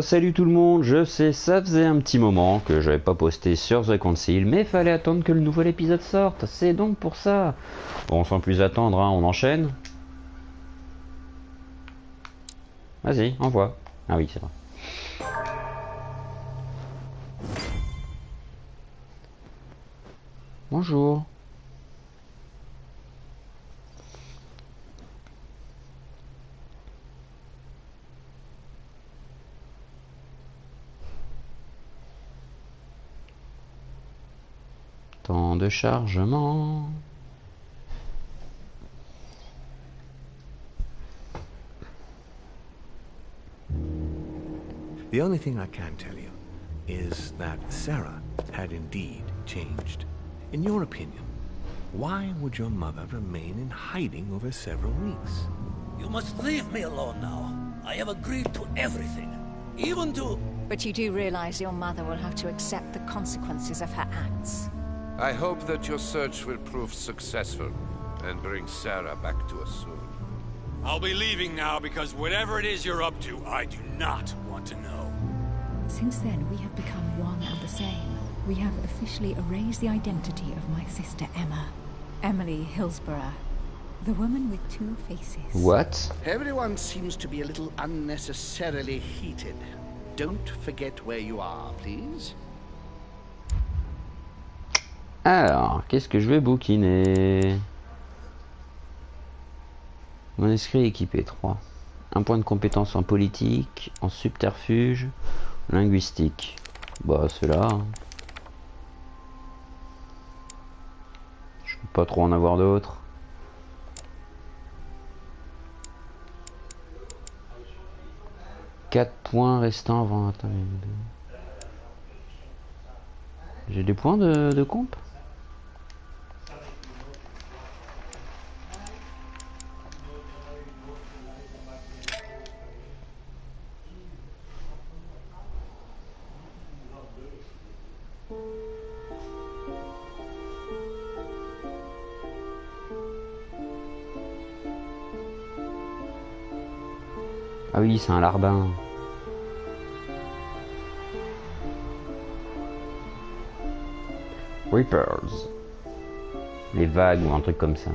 Salut tout le monde, je sais, ça faisait un petit moment que j'avais pas posté sur The Council, mais fallait attendre que le nouvel épisode sorte, c'est donc pour ça. Bon, sans plus attendre, hein, on enchaîne. Vas-y, envoie. Ah oui, c'est vrai. Bonjour. Temps de chargement. The only thing I can tell you is that Sarah had indeed changed. In your opinion, why would your mother remain in hiding over several weeks? You must leave me alone now. I have agreed to everything, even to... But you do realize your mother will have to accept the consequences of her acts. I hope that your search will prove successful and bring Sarah back to us soon. I'll be leaving now because whatever it is you're up to, I do not want to know. Since then, we have become one and the same. We have officially erased the identity of my sister Emma. Emily Hillsborough. The woman with two faces. What? Everyone seems to be a little unnecessarily heated. Don't forget where you are, please. Alors, qu'est-ce que je vais bouquiner? Manuscrit équipé 3. Un point de compétence en politique, en subterfuge, linguistique. Bah, ceux-là. Je peux pas trop en avoir d'autres. Quatre points restants avant... Attends, j'ai des points de comp? Ah oui, c'est un larbin. Reapers. Les vagues ou un truc comme ça.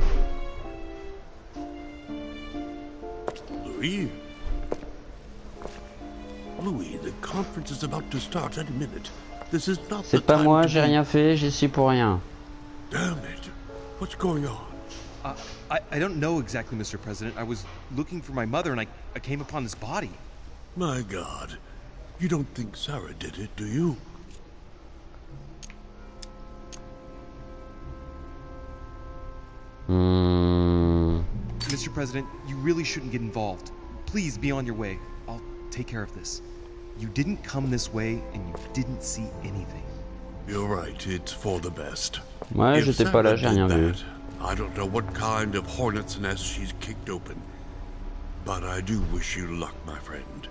Louis? Louis, the conference is about to start any minute. This is not C'est pas moi, j'ai rien fait, j'y suis pour rien. Damn it. What's going on? I don't know exactly, Mr. President. I was looking for my mother and I came upon this body. My God. You don't think Sarah did it, do you? Mr. President, you really shouldn't get involved. Please be on your way. I'll take care of this. You didn't come this way and you didn't see anything. You're right, it's for the best. Ouais, j'étais pas là, j'ai rien vu. I don't know what kind of hornet's nest she's kicked open. But I do wish you luck, my friend.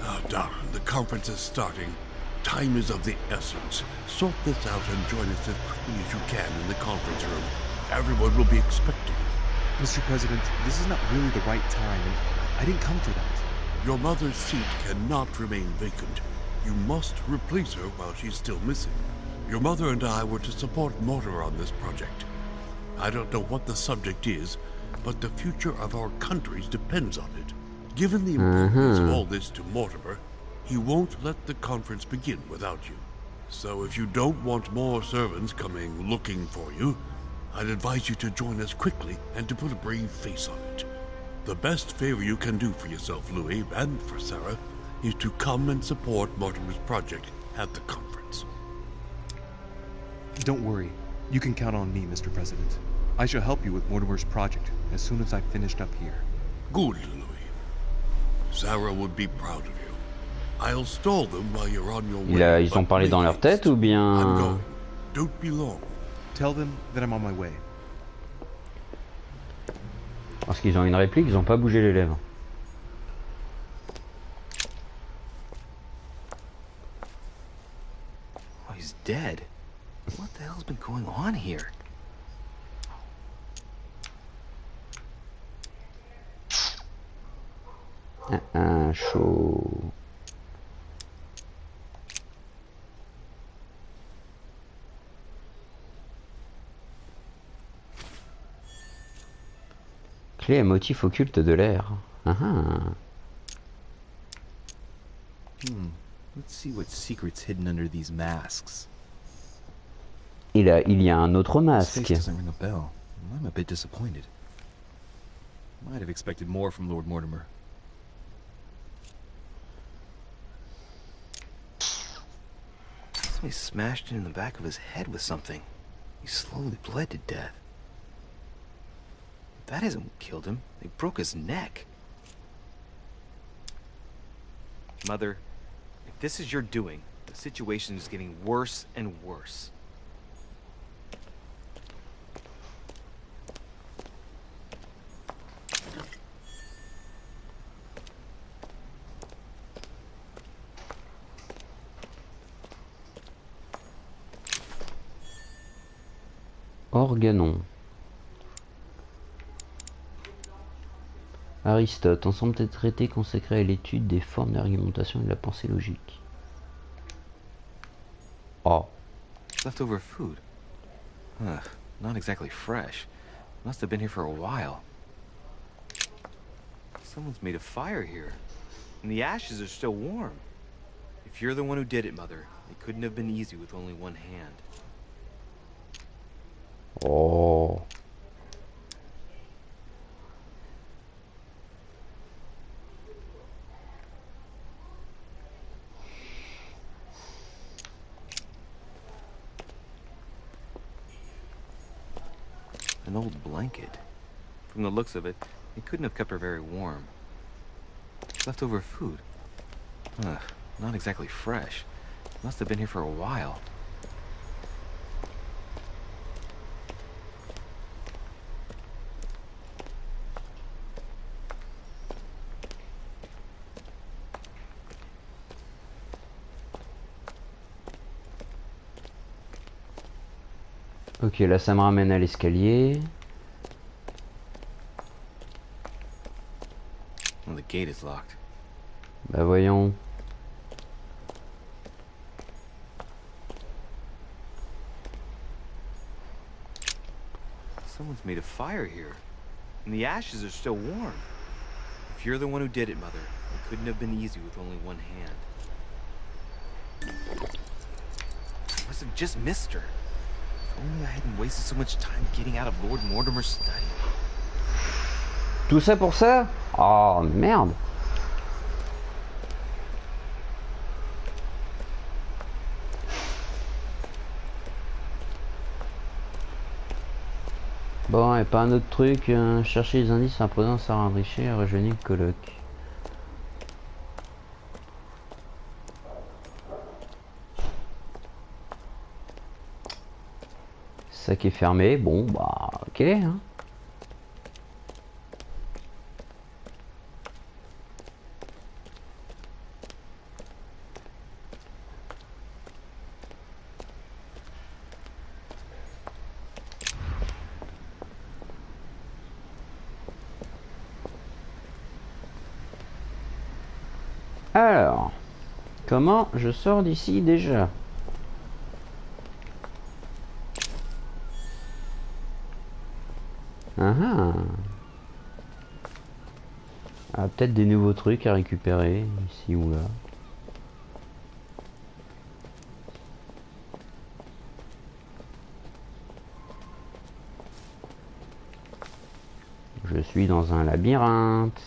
Oh, darling, the conference is starting. Time is of the essence. Sort this out and join us as quickly as you can in the conference room. Everyone will be expecting you. Mr. President, this is not really the right time, and I didn't come for that. Your mother's seat cannot remain vacant. You must replace her while she's still missing. Your mother and I were to support Mortimer on this project. I don't know what the subject is, but the future of our countries depends on it. Given the importance of all this to Mortimer, he won't let the conference begin without you. So if you don't want more servants coming looking for you, I'd advise you to join us quickly and to put a brave face on it. The best favor you can do for yourself, Louis, and for Sarah, is to come and support Mortimer's project at the conference. Don't worry. You can count on me, Mr. President. I shall help you with Mortimer's project as soon as I've finished up here. Good, Louis. Sarah would be proud of you. I'll stall them while you're on your way. Ils ont parlé dans leur tête ou bien... I'm going. Don't be long. Tell them that I'm on my way. Parce qu'ils ont une réplique, ils ont pas bougé les lèvres. Oh, he's dead. What the hell's been going on here? Chaud. Clé à motif occulte de l'air. Let's see what secret's hidden under these masks. Il y a un autre This face masque. doesn't ring a bell. I'm a bit disappointed. Might have expected more from Lord Mortimer. Somebody smashed him in the back of his head with something. He slowly bled to death. That isn't what killed him. They broke his neck. Mother, if this is your doing, the situation is getting worse and worse. Organon. Aristote, ensemble des traités consacrés à l'étude des formes d'argumentation et de la pensée logique. Oh. Leftover food. Ugh, not exactly fresh. Must have been here for a while. Someone's made a fire here, and the ashes are still warm. If you're the one who did it, Mother, it couldn't have been easy with only one hand. Oh. An old blanket. From the looks of it, it couldn't have kept her very warm. Leftover food. Ugh, not exactly fresh. Must have been here for a while. Ok, là ça me ramène à l'escalier. Well, the gate is locked. Bah voyons. Someone's made a fire here, and the ashes are still warm. If you're the one who did it, Mother, it couldn't have been easy with only one hand. Must have just missed her. If only I hadn't wasted so much time getting out of Lord Mortimer's study. Tout ça pour ça? Oh merde. Bon, et pas un autre truc, chercher les indices en posant Sarah Andriché et rejoindre le colloque. Sac est fermé, bon bah ok hein. Alors, comment je sors d'ici déjà? Ah, peut-être des nouveaux trucs à récupérer ici ou là. Je suis dans un labyrinthe.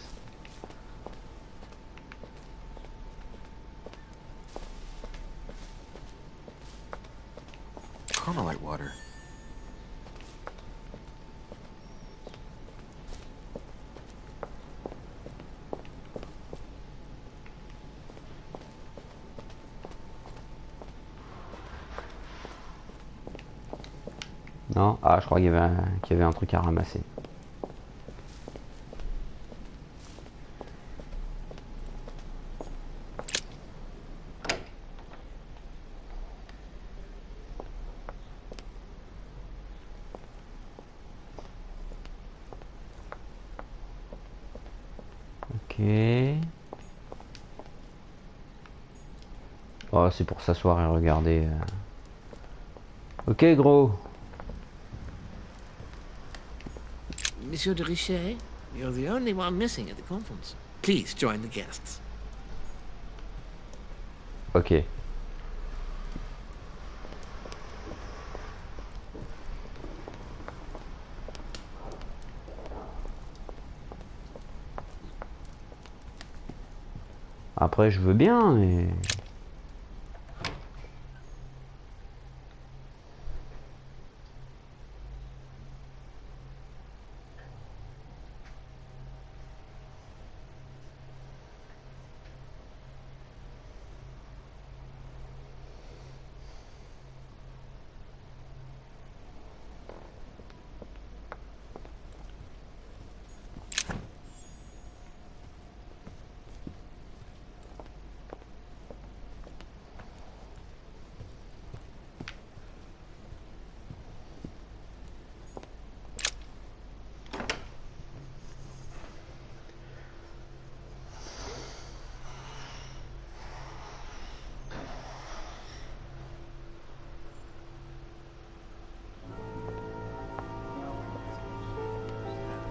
Carmelite water. Non, ah, je crois qu'il y avait un truc à ramasser. Ok. Oh, c'est pour s'asseoir et regarder. Ok, gros. Monsieur de Richet, you're the only one missing at the conference. Please join the guests. Ok. Après, je veux bien, mais...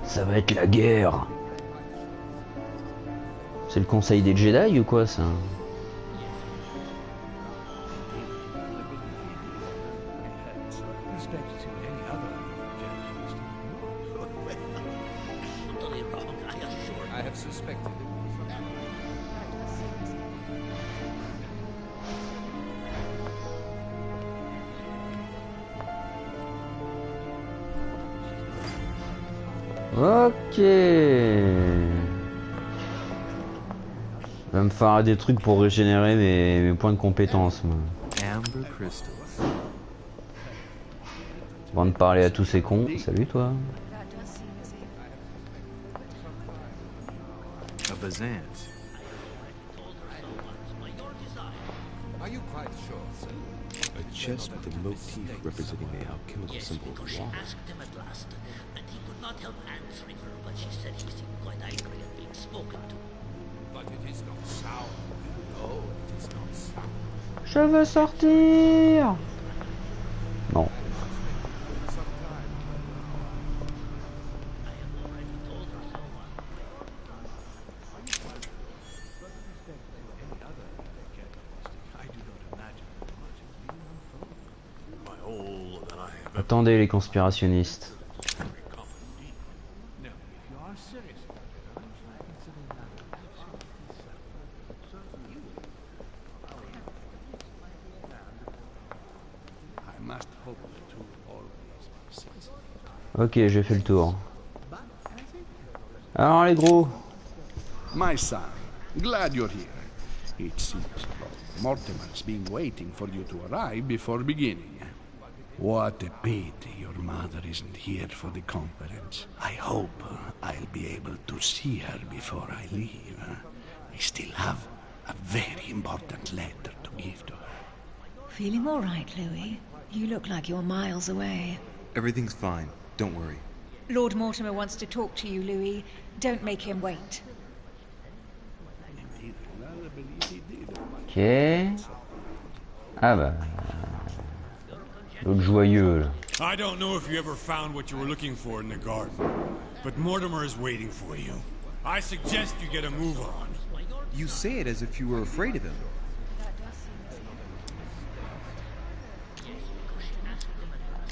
Ça va être la guerre. C'est le conseil des Jedi ou quoi ça? Ok. Va me faire des trucs pour régénérer mes points de compétence. Moi. Avant de parler à tous ces cons. Salut toi. Are you quite sure, sir? A chest with a motif representing the alchemical symbol of water. Asked him at last, and he could not help answering her, but she said he seemed quite angry at being spoken to. But it is not sound. No, it is not sound. Je veux sortir. Non. Attendez les conspirationnistes. Ok, j'ai fait le tour. Alors les gros. My son, glad you're here. It seems Mortimer's been waiting for you to arrive before beginning. What a pity your mother isn't here for the conference. I hope I'll be able to see her before I leave. I still have a very important letter to give to her. Feeling all right, Louis? You look like you're miles away. Everything's fine. Don't worry. Lord Mortimer wants to talk to you, Louis. Don't make him wait. Ok. Ah bah... L'autre joyeux là. I don't know if you ever found what you were looking for in the garden, but Mortimer is waiting for you. I suggest you get a move on. You say it as if you were afraid of him.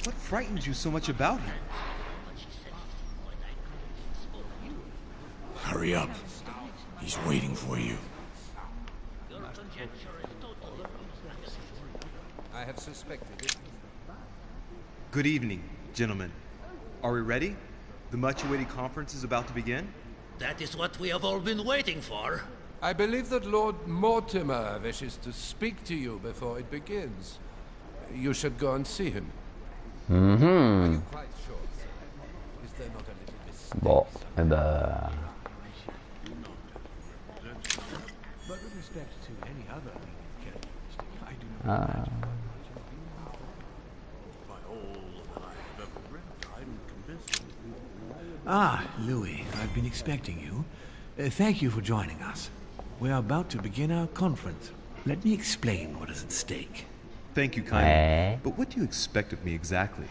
What frightens you so much about him? Hurry up. He's waiting for you. I have suspected it. Good evening, gentlemen. Are we ready? The much-awaited conference is about to begin? That is what we have all been waiting for. I believe that Lord Mortimer wishes to speak to you before it begins. You should go and see him. Are you quite sure, sir? Is there not a little mistake? Bon, eh ben... But with respect to any other characteristic, I do not Ah. imagine. Ah, Louis, I've been expecting you. Thank you for joining us. We're about to begin our conference. let me explain what is at stake. Thank you kindly. But what do you expect of me exactly?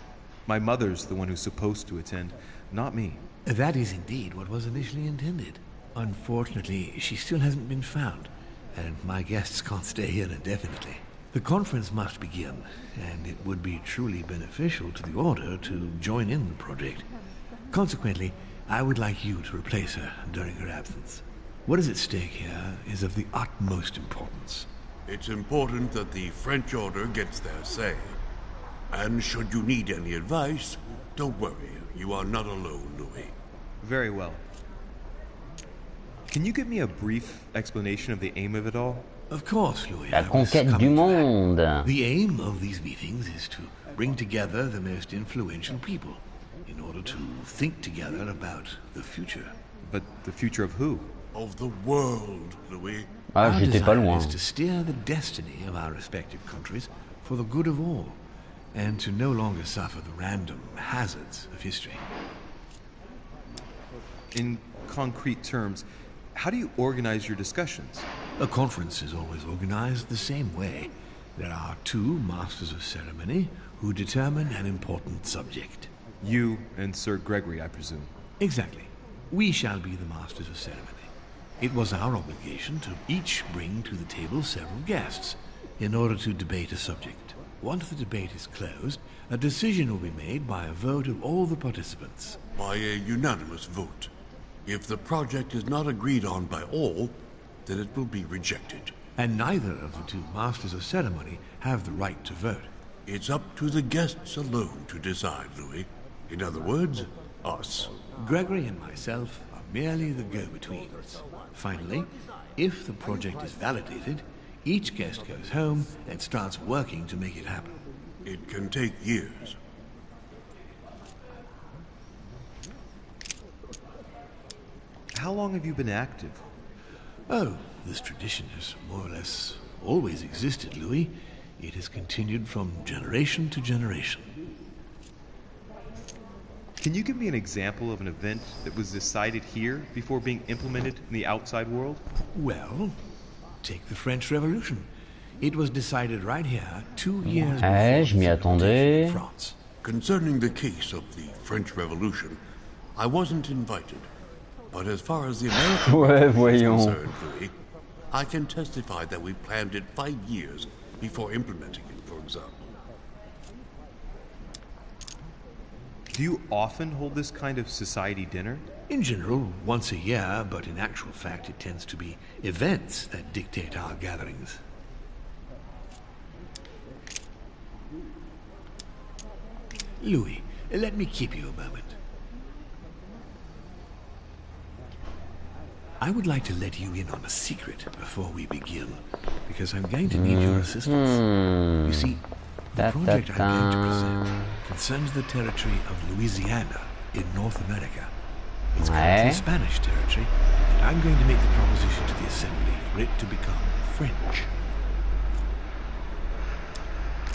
My mother's the one who's supposed to attend, not me. That is indeed what was initially intended. Unfortunately, she still hasn't been found, and my guests can't stay here indefinitely. The conference must begin, and it would be truly beneficial to the Order to join in the project. Consequently, I would like you to replace her during her absence. What is at stake here is of the utmost importance. It's important that the French Order gets their say. And should you need any advice, don't worry, you are not alone, Louis. Very well. Can you give me a brief explanation of the aim of it all? Of course, Louis. La conquête du monde. The aim of these meetings is to bring together the most influential people in order to think together about the future. But the future of who? Of the world, Louis. Ah, Our j'étais pas desire loin. is to steer the destiny of our respective countries for the good of all, and to no longer suffer the random hazards of history. In concrete terms, how do you organize your discussions? A conference is always organized the same way. There are two masters of ceremony who determine an important subject. You and Sir Gregory, I presume. Exactly. We shall be the masters of ceremony. It was our obligation to each bring to the table several guests in order to debate a subject. Once the debate is closed, a decision will be made by a vote of all the participants. By a unanimous vote. If the project is not agreed on by all, then it will be rejected. And neither of the two masters of ceremony have the right to vote. It's up to the guests alone to decide, Louis. In other words, us. Gregory and myself are merely the go-betweens. Finally, if the project is validated, each guest goes home and starts working to make it happen. It can take years. How long have you been active? Oh, this tradition has more or less always existed, Louis. It has continued from generation to generation. Can you give me an example of an event that was decided here before being implemented in the outside world? Well, take the French Revolution. It was decided right here 2 years Je m'y attendais. France. Concerning the case of the French Revolution, I wasn't invited. But as far as the American Revolution is concerned, Louis, I can testify that we planned it 5 years before implementing it, for example. Do you often hold this kind of society dinner? In general, once a year, but in actual fact it tends to be events that dictate our gatherings. Louis, let me keep you a moment. I would like to let you in on a secret before we begin, because I'm going to need your assistance. You see, the project I'm going to present concerns the territory of Louisiana in North America. It's currently Spanish territory, and I'm going to make the proposition to the Assembly for it to become French.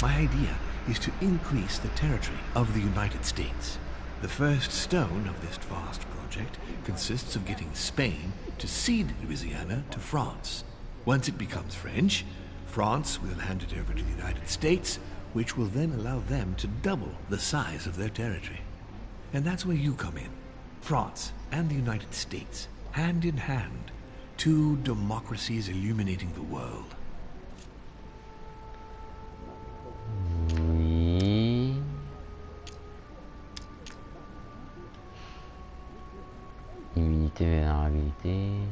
My idea is to increase the territory of the United States. The first stone of this vast project consists of getting Spain to cede Louisiana to France. Once it becomes French, France will hand it over to the United States, which will then allow them to double the size of their territory. And that's where you come in. France and the United States, hand in hand, two democracies illuminating the world. Oui. Immunité, vulnérabilité.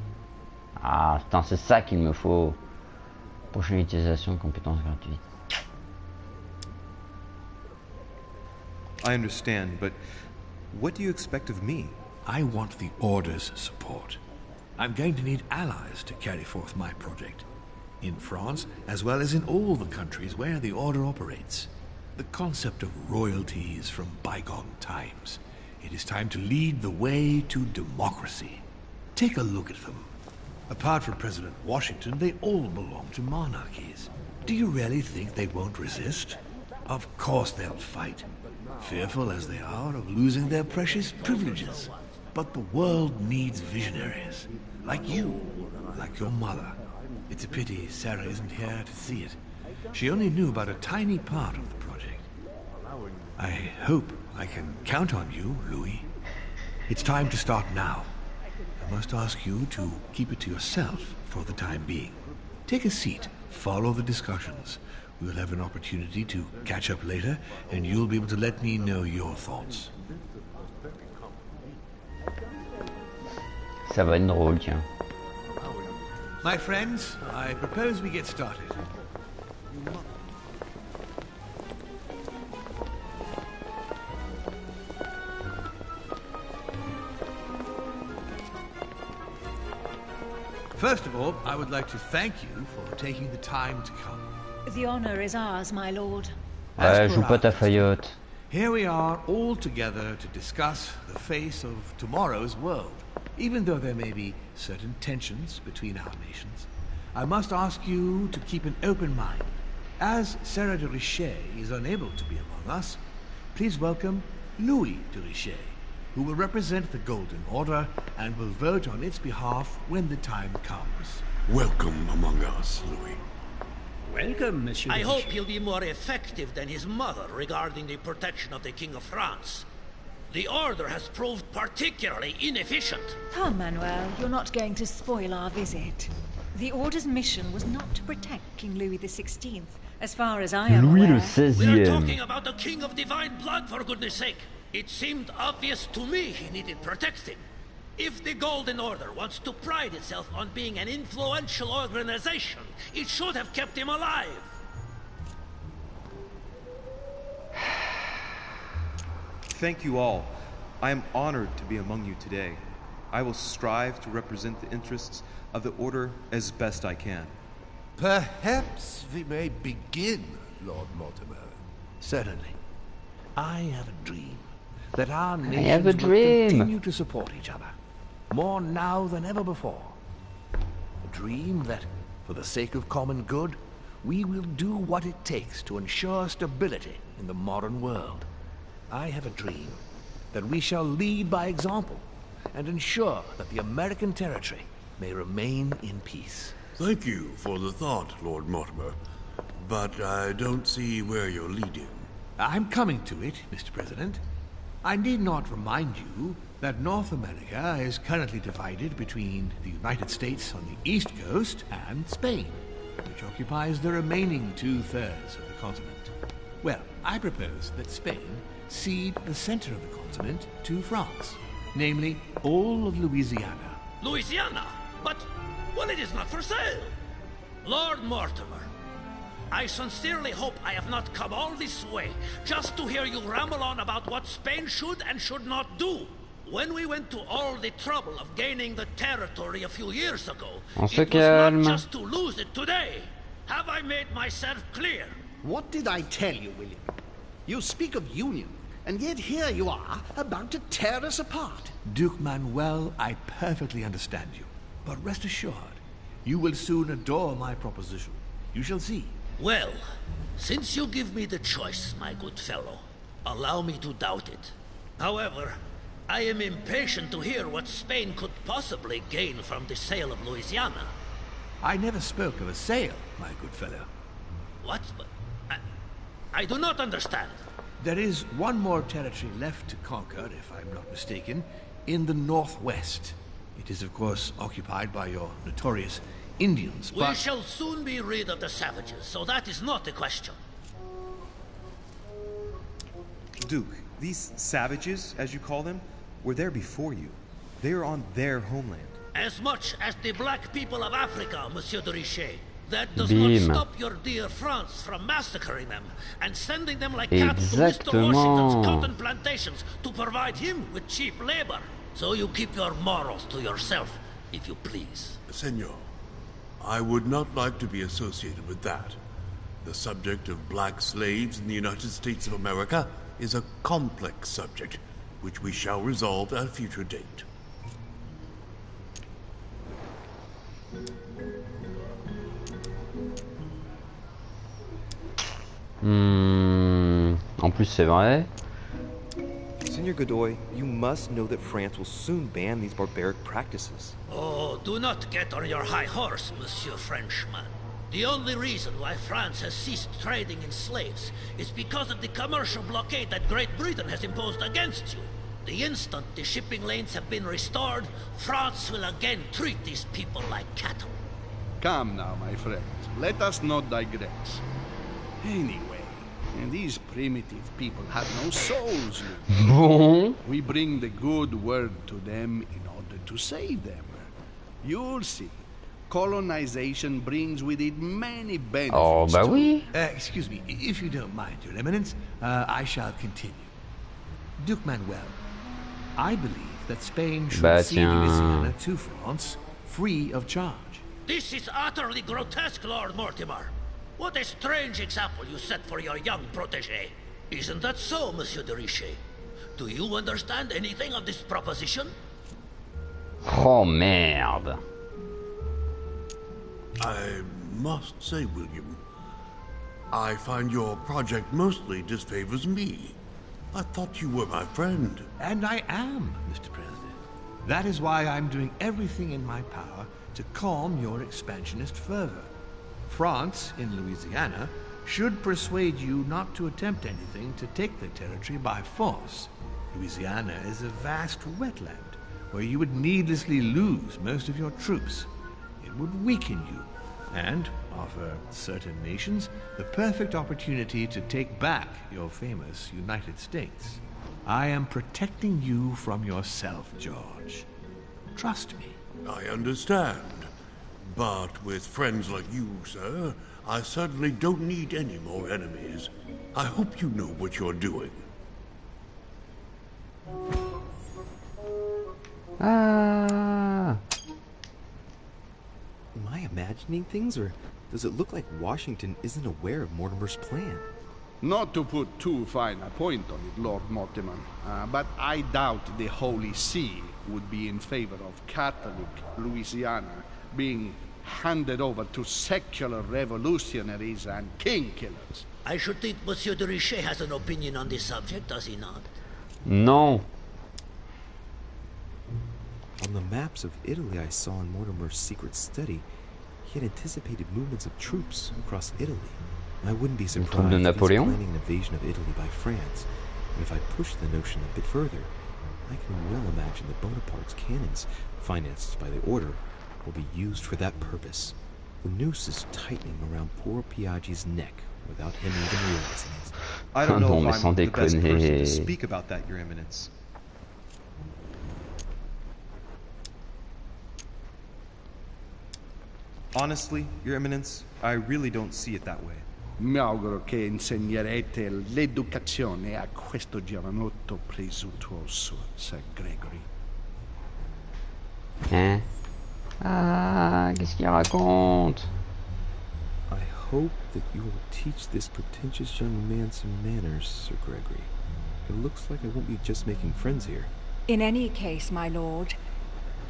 Ah, putain, c'est ça qu'il me faut. Prochaine utilisation de compétences gratuites. I understand, but what do you expect of me? I want the Order's support. I'm going to need allies to carry forth my project. In France, as well as in all the countries where the Order operates. The concept of royalty is from bygone times. It is time to lead the way to democracy. Take a look at them. Apart from President Washington, they all belong to monarchies. Do you really think they won't resist? Of course they'll fight, fearful as they are of losing their precious privileges. But the world needs visionaries. Like you. Like your mother. It's a pity Sarah isn't here to see it. She only knew about a tiny part of the project. I hope I can count on you, Louis. It's time to start now. I must ask you to keep it to yourself for the time being. Take a seat. Follow the discussions. We'll have an opportunity to catch up later, and you'll be able to let me know your thoughts. Ça va être drôle, tiens. My friends, I propose we get started. First of all, I would like to thank you for taking the time to come. The honor is ours, my lord. Ouais, joue pas ta faillotte. Here we are all together to discuss the face of tomorrow's world. Even though there may be certain tensions between our nations, I must ask you to keep an open mind. As Sarah de Richet is unable to be among us, please welcome Louis de Richet, who will represent the Golden Order and will vote on its behalf when the time comes. Welcome among us, Louis. Welcome, Monsieur. I hope he'll be more effective than his mother regarding the protection of the King of France. The Order has proved particularly inefficient. Come, Manuel, you're not going to spoil our visit. The Order's mission was not to protect King Louis XVI, as far as I am Louis aware. le 16e. We're talking about the King of Divine Blood, for goodness sake. It seemed obvious to me he needed protecting. If the Golden Order wants to pride itself on being an influential organization, it should have kept him alive. Thank you all. I am honored to be among you today. I will strive to represent the interests of the Order as best I can. Perhaps we may begin, Lord Mortimer. Certainly. I have a dream that our nations will continue to support each other, more now than ever before. A dream that, for the sake of common good, we will do what it takes to ensure stability in the modern world. I have a dream that we shall lead by example and ensure that the American territory may remain in peace. Thank you for the thought, Lord Mortimer. But I don't see where you're leading. I'm coming to it, Mr. President. I need not remind you that North America is currently divided between the United States on the east coast and Spain, which occupies the remaining 2/3 of the continent. Well, I propose that Spain cede the center of the continent to France, namely all of Louisiana. Louisiana? But, well, it is not for sale. Lord Mortimer, I sincerely hope I have not come all this way just to hear you ramble on about what Spain should and should not do. When we went to all the trouble of gaining the territory a few years ago, it was not just to lose it today. Have I made myself clear? What did I tell you, William? You speak of union, and yet here you are, about to tear us apart. Duke Manuel, I perfectly understand you. But rest assured, you will soon adore my proposition. You shall see. Well, since you give me the choice, my good fellow, allow me to doubt it. However, I am impatient to hear what Spain could possibly gain from the sale of Louisiana. I never spoke of a sale, my good fellow. What? I do not understand. There is one more territory left to conquer, if I'm not mistaken, in the northwest. It is, of course, occupied by your notorious Indians, but... We shall soon be rid of the savages, so that is not a question. Duke, these savages, as you call them, were there before you. They are on their homeland. As much as the black people of Africa, Monsieur de Richet. That does not stop your dear France from massacring them and sending them like cattle to Mr. Washington's cotton plantations to provide him with cheap labor. So you keep your morals to yourself, if you please. Senor, I would not like to be associated with that. The subject of black slaves in the United States of America is a complex subject, which we shall resolve at a future date. En plus, c'est vrai. Senor Godoy, you must know that France will soon ban these barbaric practices. Oh, do not get on your high horse, Monsieur Frenchman. The only reason why France has ceased trading in slaves is because of the commercial blockade that Great Britain has imposed against you. The instant the shipping lanes have been restored, France will again treat these people like cattle. Come now, my friends. Let us not digress. Anyway, these primitive people have no souls. We bring the good word to them in order to save them. You'll see. Colonization brings with it many benefits. Oh, bah oui. Excuse me, if you don't mind, Your Eminence, I shall continue. Duke Manuel, I believe that Spain should cede Louisiana to France free of charge. This is utterly grotesque, Lord Mortimer. What a strange example you set for your young protégé. Isn't that so, Monsieur de Richet? Do you understand anything of this proposition? Oh, merde. I must say, William, I find your project mostly disfavors me. I thought you were my friend. And I am, Mr. President. That is why I'm doing everything in my power to calm your expansionist fervor. France, in Louisiana, should persuade you not to attempt anything to take the territory by force. Louisiana is a vast wetland where you would needlessly lose most of your troops. It would weaken you and offer certain nations the perfect opportunity to take back your famous United States. I am protecting you from yourself, George. Trust me. I understand. But with friends like you, sir, I certainly don't need any more enemies. I hope you know what you're doing. Am I imagining things, or does it look like Washington isn't aware of Mortimer's plan? Not to put too fine a point on it, Lord Mortimer, but I doubt the Holy See would be in favor of Catholic Louisiana being handed over to secular revolutionaries and king killers. I should think Monsieur de Richet has an opinion on this subject, does he not? Non. On the maps of Italy I saw in Mortimer's secret study, he had anticipated movements of troops across Italy. I wouldn't be surprised if he's planning an invasion of Italy by France. And if I push the notion a bit further, I can well imagine that Bonaparte's cannons, financed by the Order, will be used for that purpose. The noose is tightening around poor Piaggi's neck without him even realizing it. I don't know if I'm the best person to speak about that, Your Eminence. Honestly, Your Eminence, I really don't see it that way. Mi auguro che insegnerete l'educazione a questo giovanotto presuntuoso, Sir Gregory. Hein? Ah, qu'est-ce qu'il raconte? I hope that you will teach this pretentious young man some manners, Sir Gregory. It looks like I won't be just making friends here. In any case, my lord,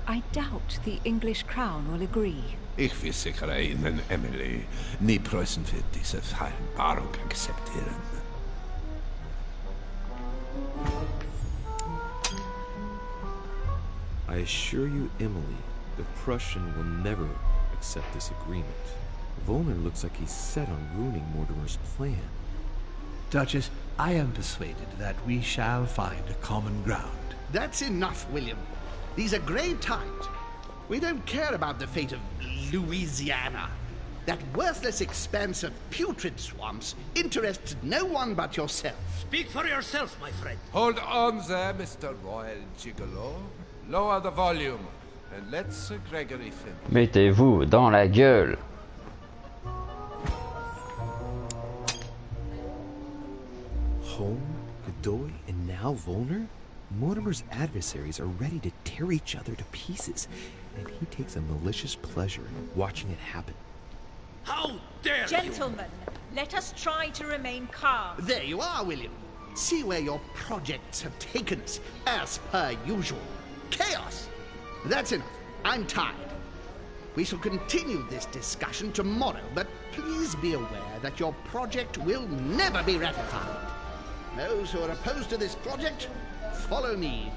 I doubt the English crown will agree. Ich versichere Ihnen, Emily, nie Preußen wird diese Vereinbarung akzeptieren. I assure you, Emily, the Prussian will never accept this agreement. Volner looks like he's set on ruining Mortimer's plan. Duchess, I am persuaded that we shall find a common ground. That's enough, William. These are grave times. We don't care about the fate of Louisiana. That worthless expanse of putrid swamps interests no one but yourself. Speak for yourself, my friend. Hold on there, Mr. Royal Gigolo. Lower the volume, and let Sir Gregory finish. Mettez-vous dans la gueule. Home, Godoy, and now Volner? Mortimer's adversaries are ready to tear each other to pieces, and he takes a malicious pleasure in watching it happen. How dare Gentlemen, let us try to remain calm. There you are, William. See where your projects have taken us, as per usual. Chaos! That's enough. I'm tired. We shall continue this discussion tomorrow, but please be aware that your project will never be ratified. Those who are opposed to this project Follow me.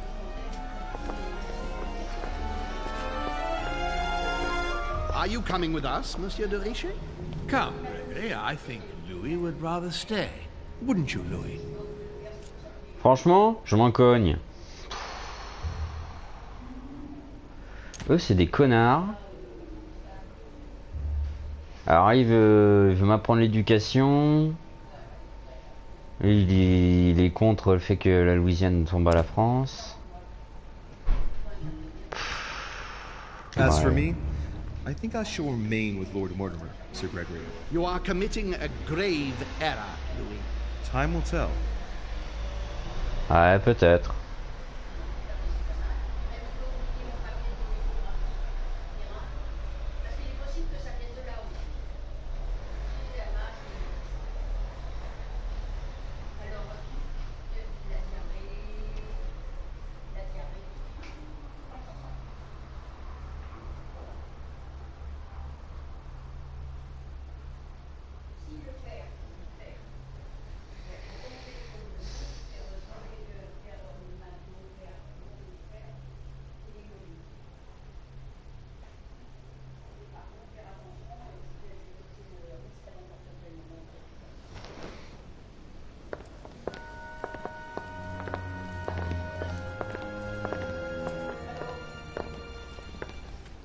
Are you coming with us, Monsieur de Richet? Come, Gregory. I think Louis would rather stay. Wouldn't you, Louis? Franchement, je m'en cogne. Eux, c'est des connards. Alors, il veut m'apprendre l'éducation. Il est contre le fait que la Louisiane tombe à la France. As for me, I think I shall remain with Lord Mortimer, Sir Gregory. You are committing a grave error, Louis. Time will tell. Ouais, peut-être.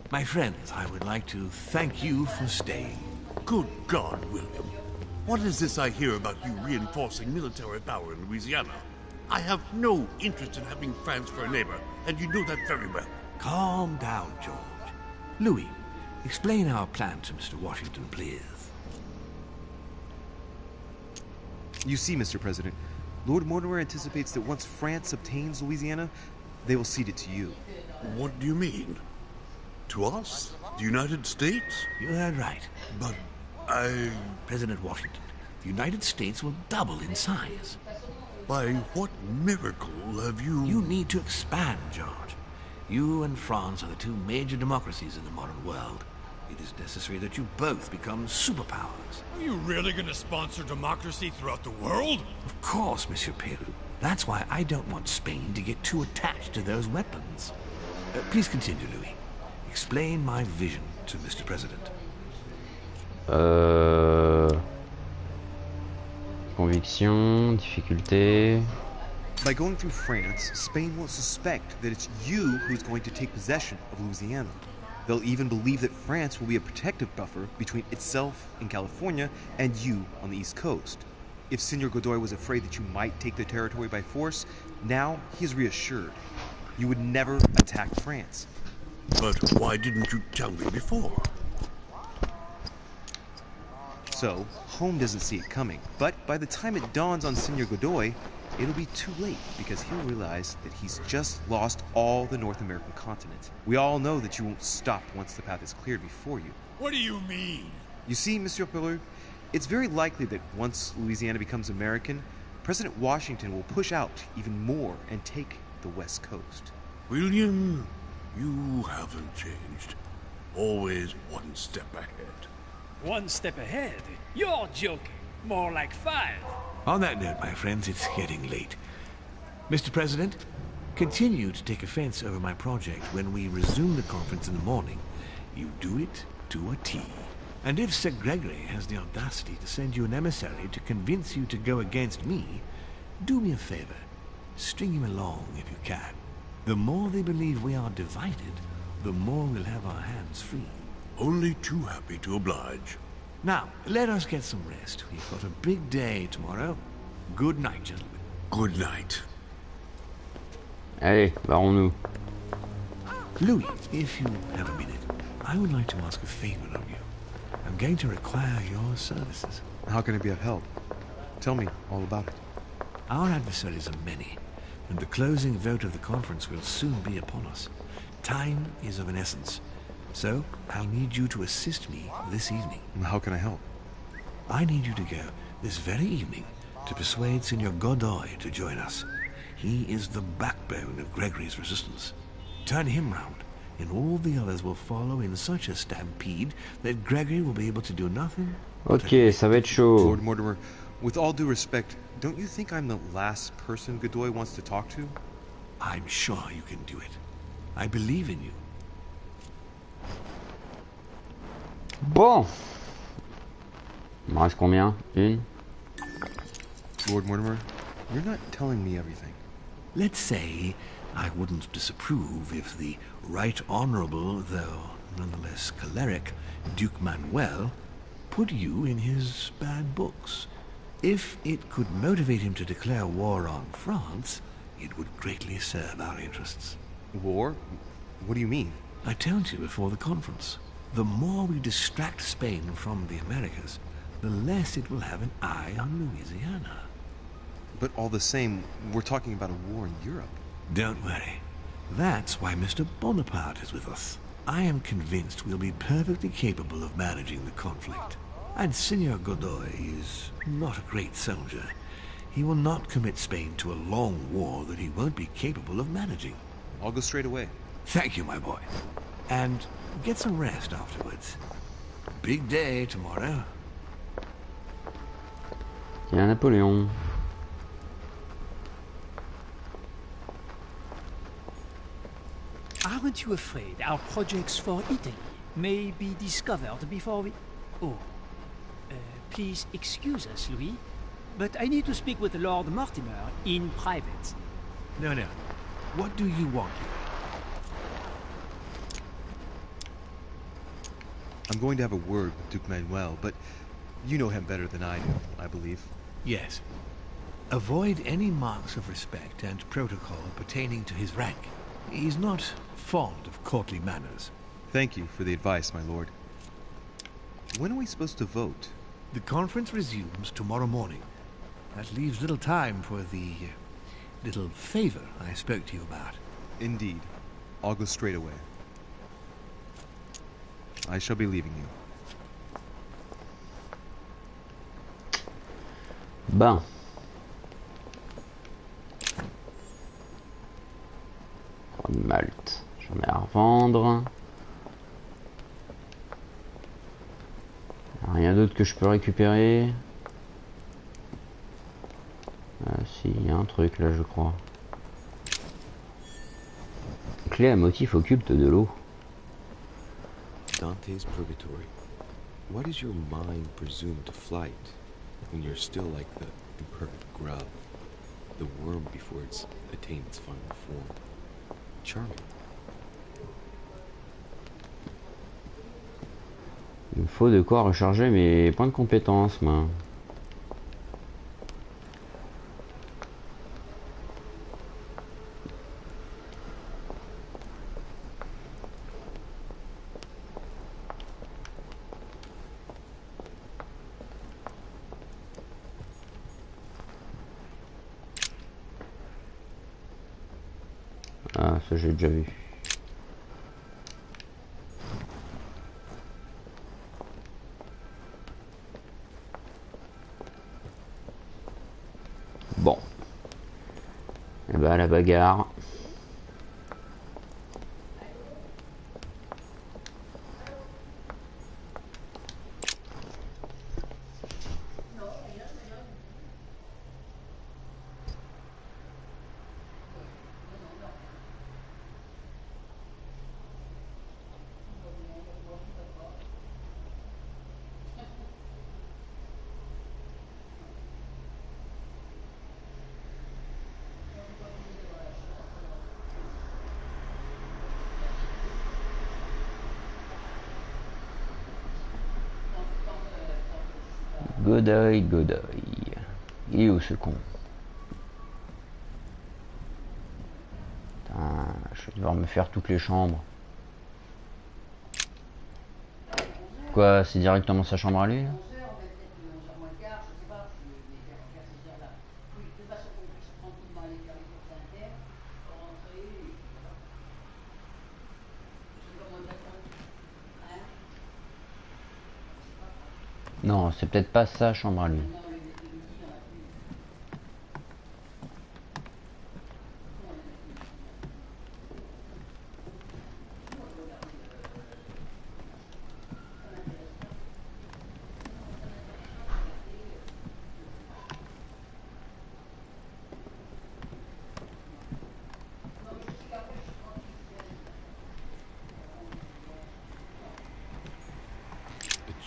My friends, I would like to thank you for staying. Good God, William. What is this I hear about you reinforcing military power in Louisiana? I have no interest in having France for a neighbor, and you know that very well. Calm down, George. Louis, explain our plan to Mr. Washington, please. You see, Mr. President, Lord Mortimer anticipates that once France obtains Louisiana, they will cede it to you. What do you mean? To us? The United States? You heard right. But President Washington, the United States will double in size. By what miracle have you... You need to expand, George. You and France are the two major democracies in the modern world. It is necessary that you both become superpowers. Are you really going to sponsor democracy throughout the world? Of course, Monsieur Peru. That's why I don't want Spain to get too attached to those weapons. Please continue, Louis. Explain my vision to Mr. President. Conviction, difficulté. By going through France, Spain won't suspect that it's you who's going to take possession of Louisiana. They'll even believe that France will be a protective buffer between itself in California and you on the East Coast. If Senor Godoy was afraid that you might take the territory by force, now he is reassured. You would never attack France. But why didn't you tell me before? So, Home doesn't see it coming, but by the time it dawns on Senor Godoy, it'll be too late because he'll realize that he's just lost all the North American continent. We all know that you won't stop once the path is cleared before you. What do you mean? You see, Monsieur Peru, it's very likely that once Louisiana becomes American, President Washington will push out even more and take the West Coast. William, you haven't changed. Always one step ahead. One step ahead? You're joking. More like 5. On that note, my friends, it's getting late. Mr. President, continue to take offense over my project when we resume the conference in the morning. You do it to a T. And if Sir Gregory has the audacity to send you an emissary to convince you to go against me, do me a favor. String him along if you can. The more they believe we are divided, the more we'll have our hands free. Only too happy to oblige. Now, let us get some rest. We've got a big day tomorrow. Good night, gentlemen. Good night. Allez, barrons-nous. Louis, if you have a minute, I would like to ask a favor of you. I'm going to require your services. How can it be of help? Tell me all about it. Our adversaries are many, and the closing vote of the conference will soon be upon us. Time is of an essence. So, I'll need you to assist me this evening. How can I help? I need you to go this very evening to persuade Senor Godoy to join us. He is the backbone of Gregory's resistance. Turn him round, and all the others will follow in such a stampede that Gregory will be able to do nothing. Ok, ça va être chaud. Lord Mortimer, with all due respect, don't you think I'm the last person Godoy wants to talk to? I'm sure you can do it. I believe in you. Bon. Il me reste combien? Une? Lord Mortimer, you're not telling me everything. Let's say I wouldn't disapprove if the Right Honourable, though nonetheless choleric, Duke Manuel put you in his bad books. If it could motivate him to declare war on France, it would greatly serve our interests. War? What do you mean? I told you before the conference. The more we distract Spain from the Americas, the less it will have an eye on Louisiana. But all the same, we're talking about a war in Europe. Don't worry. That's why Mr. Bonaparte is with us. I am convinced we'll be perfectly capable of managing the conflict. And Senor Godoy is not a great soldier. He will not commit Spain to a long war that he won't be capable of managing. I'll go straight away. Thank you, my boy. And get some rest afterwards. Big day tomorrow. Tiens, Napoléon. Aren't you afraid our projects for Italy may be discovered before we... Oh. Please excuse us, Louis, but I need to speak with Lord Mortimer in private. No. What do you want? I'm going to have a word with Duke Manuel, but you know him better than I do, I believe. Yes. Avoid any marks of respect and protocol pertaining to his rank. He's not fond of courtly manners. Thank you for the advice, my lord. When are we supposed to vote? The conference resumes tomorrow morning. That leaves little time for the little favor I spoke to you about. Indeed. I'll go straight away. I shall be leaving you. Ben. Malte. J'en ai à revendre. Rien d'autre que je peux récupérer. Ah si, il y a un truc là je crois. Clé à motif occulte de l'eau. Dante's Purgatory. Why does your mind presume to flight when you're still like the imperfect grub, the worm before it's attained its final form? Charming. Il me faut de quoi recharger mes points de compétence, moi. Ah, ça j'ai déjà vu. Bon. Et ben la bagarre. Godoy. Il est où ce con? Putain, je vais devoir me faire toutes les chambres. Quoi, c'est directement sa chambre à lui là? Non, c'est peut-être pas sa chambre à lui.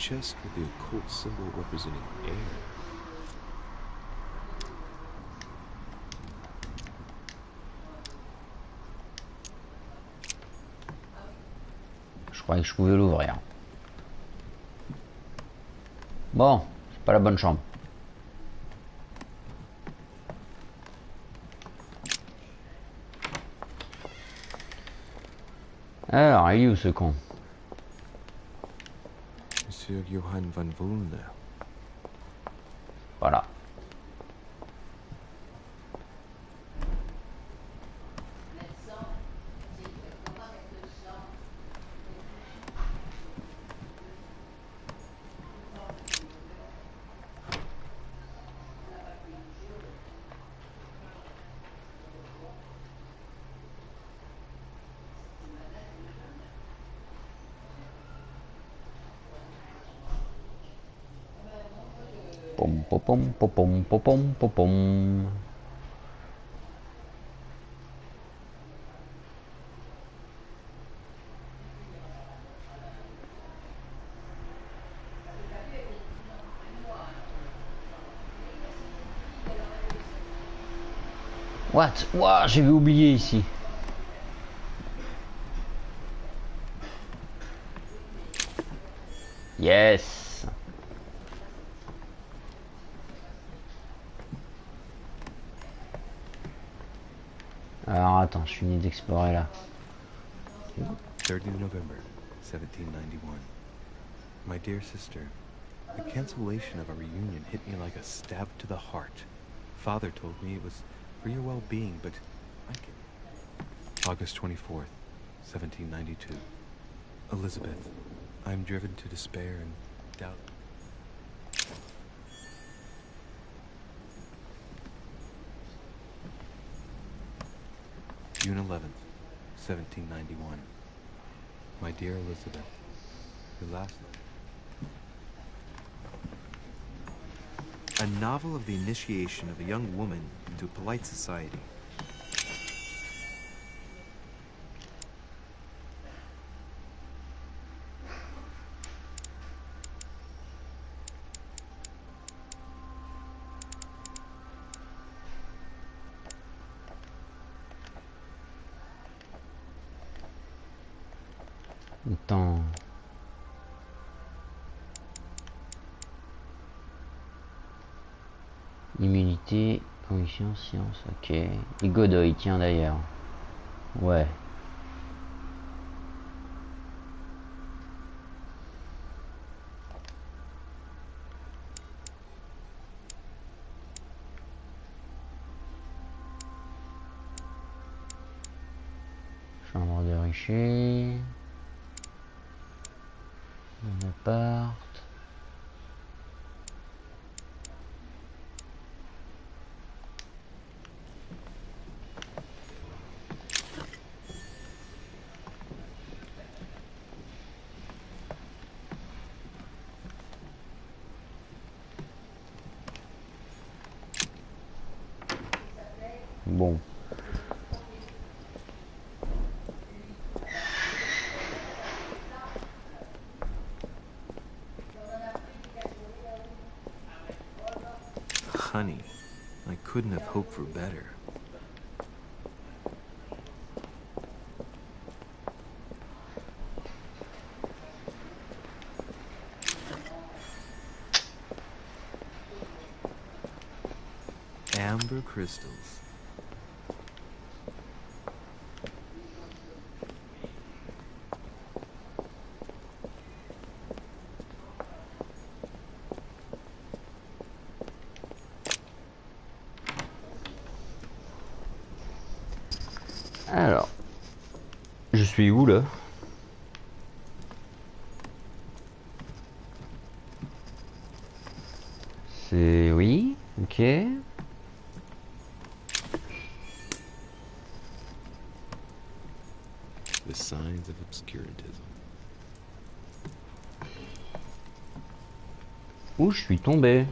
chest with the occult symbol representing air. Je croyais que je pouvais l'ouvrir. Bon, c'est pas la bonne chambre. Alors, il est où ce con? Monsieur Johann van Vulner. Voilà. Pom pom pom pom pom pom pom pom. What? Ouah, j'avais oublié ici. Yes. Alors attends, je finis d'explorer là. 3rd November, 1791. My dear sister, the cancellation of our reunion hit me like a stab to the heart. Father told me it was for your well-being, but I can... August 24th, 1792. Elizabeth, I'm driven to despair and doubt. June 11th, 1791. My dear Elizabeth, your last... A novel of the initiation of a young woman into polite society. Attends. Immunité, conviction, science, ok. Et Godoy, tiens d'ailleurs. Ouais. Chambre de Richer. Mon appart. Bon. Honey, I couldn't have hoped for better. Amber crystals. Alors, je suis où là? C'est oui, ok. The signs of obscurantism. Où je suis tombé?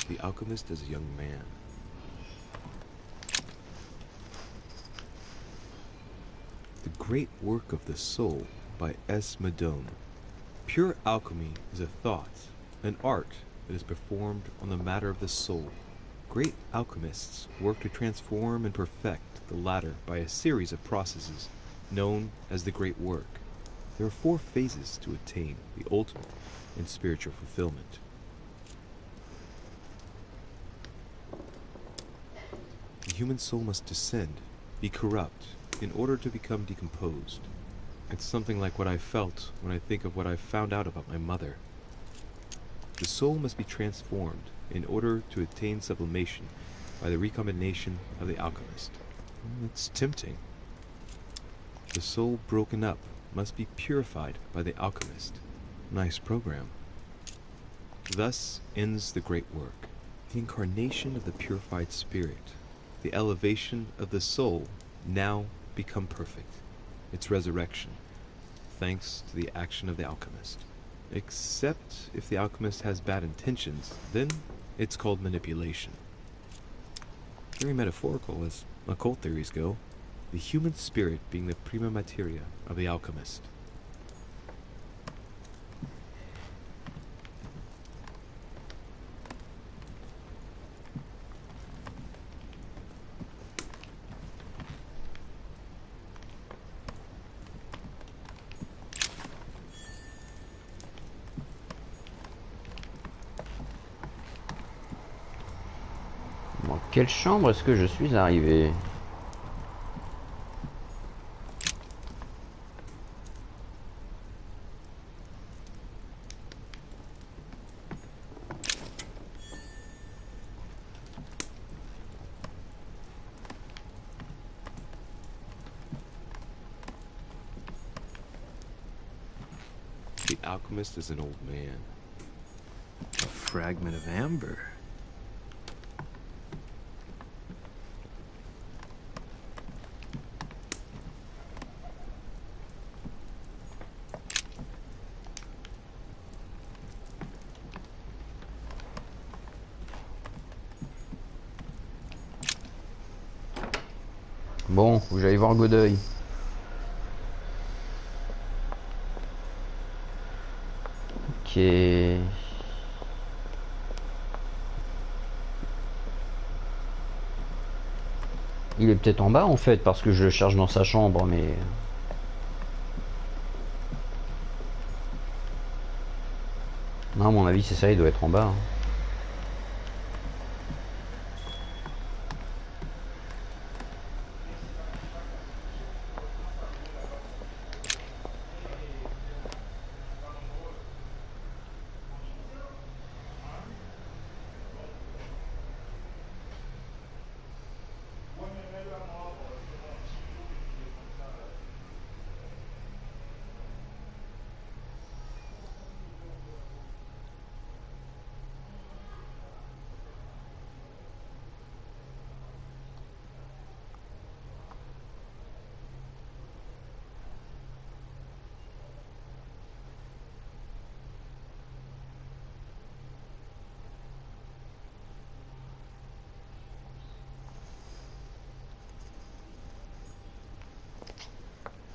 The Alchemist as a Young Man. The Great Work of the Soul by S. Madone. Pure alchemy is a thought, an art that is performed on the matter of the soul. Great alchemists work to transform and perfect the latter by a series of processes known as the Great Work. There are 4 phases to attain the ultimate in spiritual fulfillment. The human soul must descend, be corrupt, in order to become decomposed. It's something like what I felt when I think of what I've found out about my mother. The soul must be transformed in order to attain sublimation by the recombination of the alchemist. It's tempting. The soul broken up must be purified by the alchemist. Nice program. Thus ends the great work. The incarnation of the purified spirit, the elevation of the soul, now become perfect. Its resurrection, thanks to the action of the alchemist. Except if the alchemist has bad intentions, then it's called manipulation. Very metaphorical as occult theories go, the human spirit being the prima materia of the alchemist. Dans quelle chambre est-ce que je suis arrivé? The alchemist is an old man. A fragment of amber. Bon, faut que j'aille voir Godeuil. Ok. Il est peut-être en bas en fait parce que je le cherche dans sa chambre, mais... Non, à mon avis c'est ça, il doit être en bas. Hein.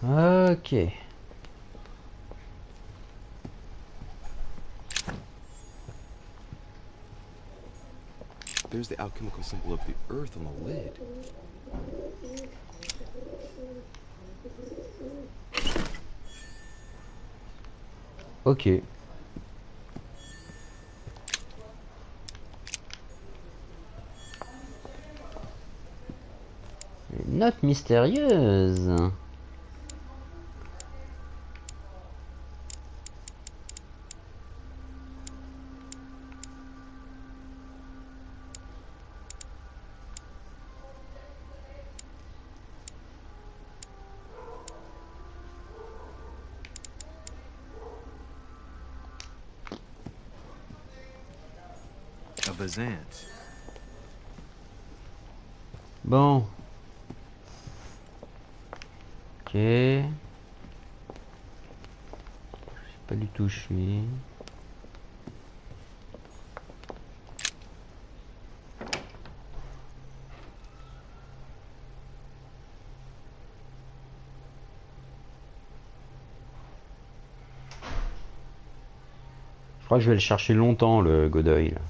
Ok. There's the alchemical symbol of the earth on the lid. Ok. Une note mystérieuse. Bazant. Bon. Ok. Je sais pas du tout où je suis. Je crois que je vais le chercher longtemps, le Godoy, là.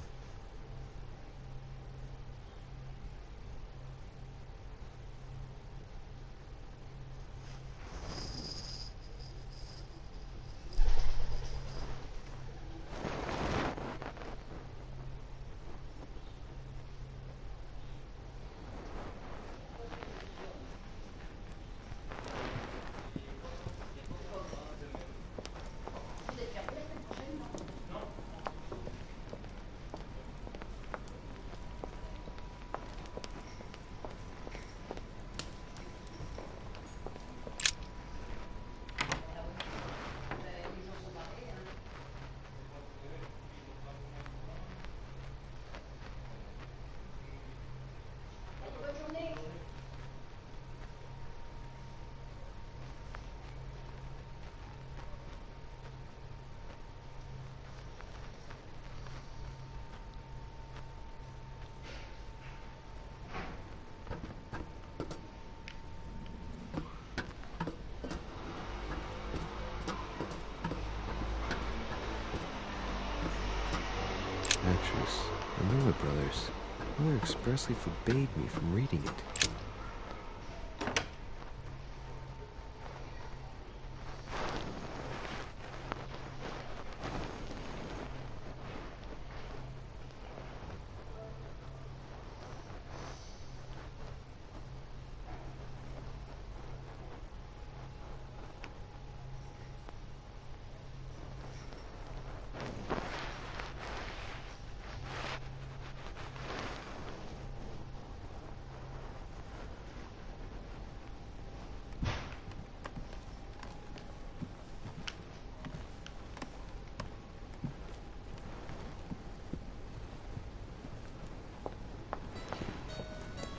Actress, I know it, brothers. Mother expressly forbade me from reading it.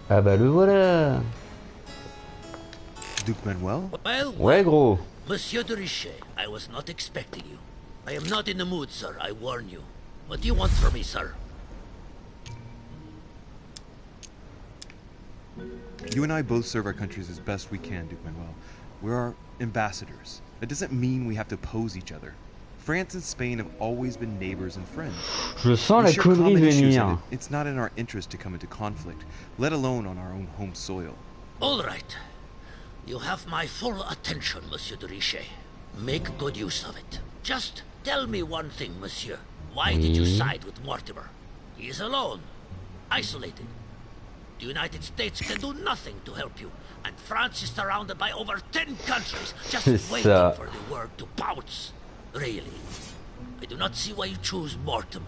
Ah bah le voilà. Duke Manuel? Ouais gros. Monsieur de Richet, I was not expecting you. I am not in the mood, sir, I warn you. What do you want from me, sir? You and I both serve our countries as best we can, Duke Manuel. We're our ambassadors. That doesn't mean we have to oppose each other. France and Spain have always been neighbors and friends. Je sens la connerie venir. It's not in our interest to come into conflict, let alone on our own home soil. All right. You have my full attention, Monsieur de Richet. Make good use of it. Just tell me one thing, Monsieur. Why did you side with Mortimer? He is alone, isolated. The United States can do nothing to help you, and France is surrounded by over 10 countries just waiting for the word to pounce. Really, I do not see why you choose Mortimer.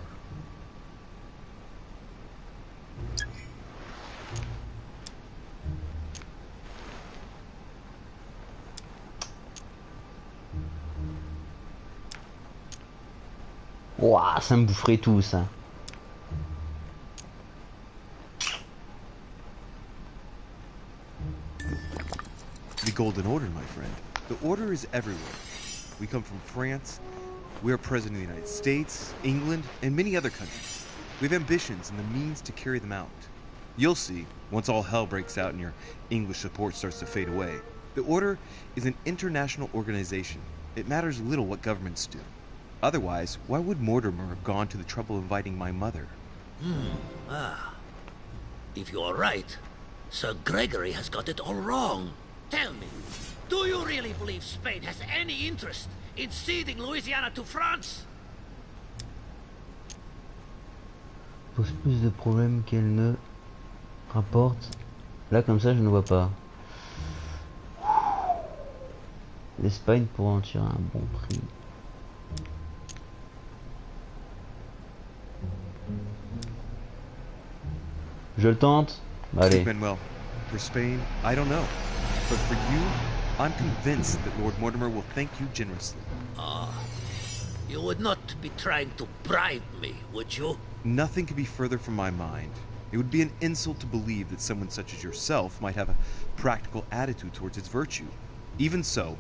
Ouah, ça me boufferait tout ça. The Golden Order, my friend. The Order is everywhere. We come from France, we are President of the United States, England, and many other countries. We have ambitions and the means to carry them out. You'll see, once all hell breaks out and your English support starts to fade away. The Order is an international organization. It matters little what governments do. Otherwise, why would Mortimer have gone to the trouble of inviting my mother? If you are right, Sir Gregory has got it all wrong. Tell me, do you really believe Spain has any interest in ceding Louisiana to France? Pose plus de problèmes qu'elle ne rapporte. Là, comme ça, je ne vois pas. L'Espagne pourra en tirer un bon prix. Je le tente. Allez. Manuel, for Spain, I don't know. But for you, I'm convinced that Lord Mortimer will thank you generously. You would not be trying to bribe me, would you? Nothing could be further from my mind. It would be an insult to believe that someone such as yourself might have a practical attitude towards its virtue. Even so,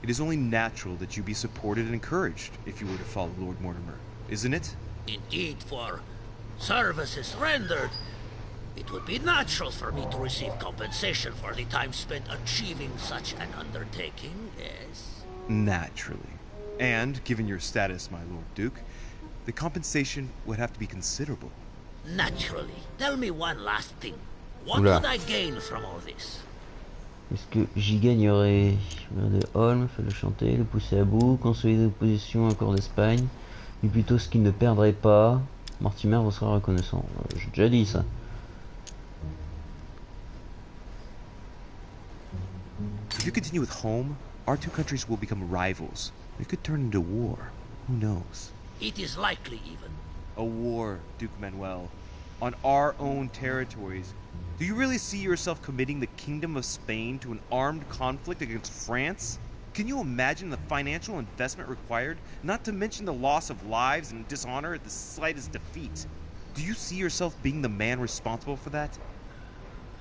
it is only natural that you be supported and encouraged if you were to follow Lord Mortimer, isn't it? Indeed, for services rendered, it would be natural for me to receive compensation for the time spent achieving such an undertaking, yes? Naturally. And, given your status, my Lord Duke, The compensation would have to be considerable. Naturally. Tell me one last thing. What Oula. would I gain from all this? Est-ce que j'y gagnerai? Regardez Holm, fait le chanter, le pousser à bout, consolider l'opposition à cour d'Espagne, mais plutôt ce qu'il ne perdrait pas. Mortimer vous sera reconnaissant. J'ai déjà dit ça. If you continue with home, our two countries will become rivals. It could turn into war. Who knows? It is likely even. A war, Duke Manuel. On our own territories. Do you really see yourself committing the Kingdom of Spain to an armed conflict against France? Can you imagine the financial investment required, not to mention the loss of lives and dishonor at the slightest defeat? Do you see yourself being the man responsible for that?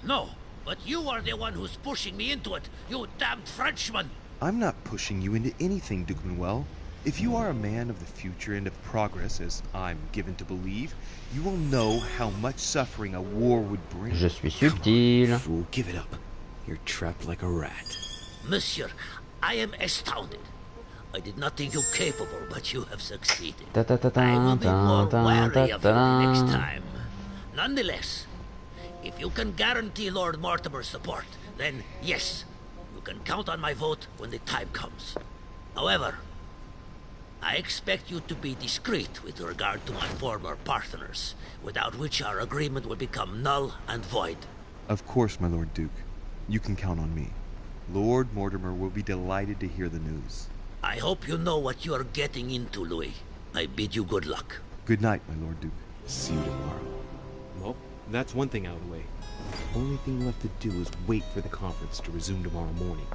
No, but you are the one who's pushing me into it, you damned Frenchman! I'm not pushing you into anything, Duke Manuel. If you are a man of the future and of progress, as I'm given to believe, you will know how much suffering a war would bring. Je suis subtil. Fool, give it up. You're trapped like a rat. Monsieur, I am astounded. I did not think you capable, but you have succeeded. Ta ta ta ta I will be more ta wary ta of you the next ta. time. Nonetheless, if you can guarantee Lord Mortimer's support, then yes, you can count on my vote when the time comes. However, I expect you to be discreet with regard to my former partners, without which our agreement will become null and void. Of course, my Lord Duke. You can count on me. Lord Mortimer will be delighted to hear the news. I hope you know what you are getting into, Louis. I bid you good luck. Good night, my Lord Duke. See you tomorrow. Well, that's one thing out of the way. The only thing left to do is wait for the conference to resume tomorrow morning.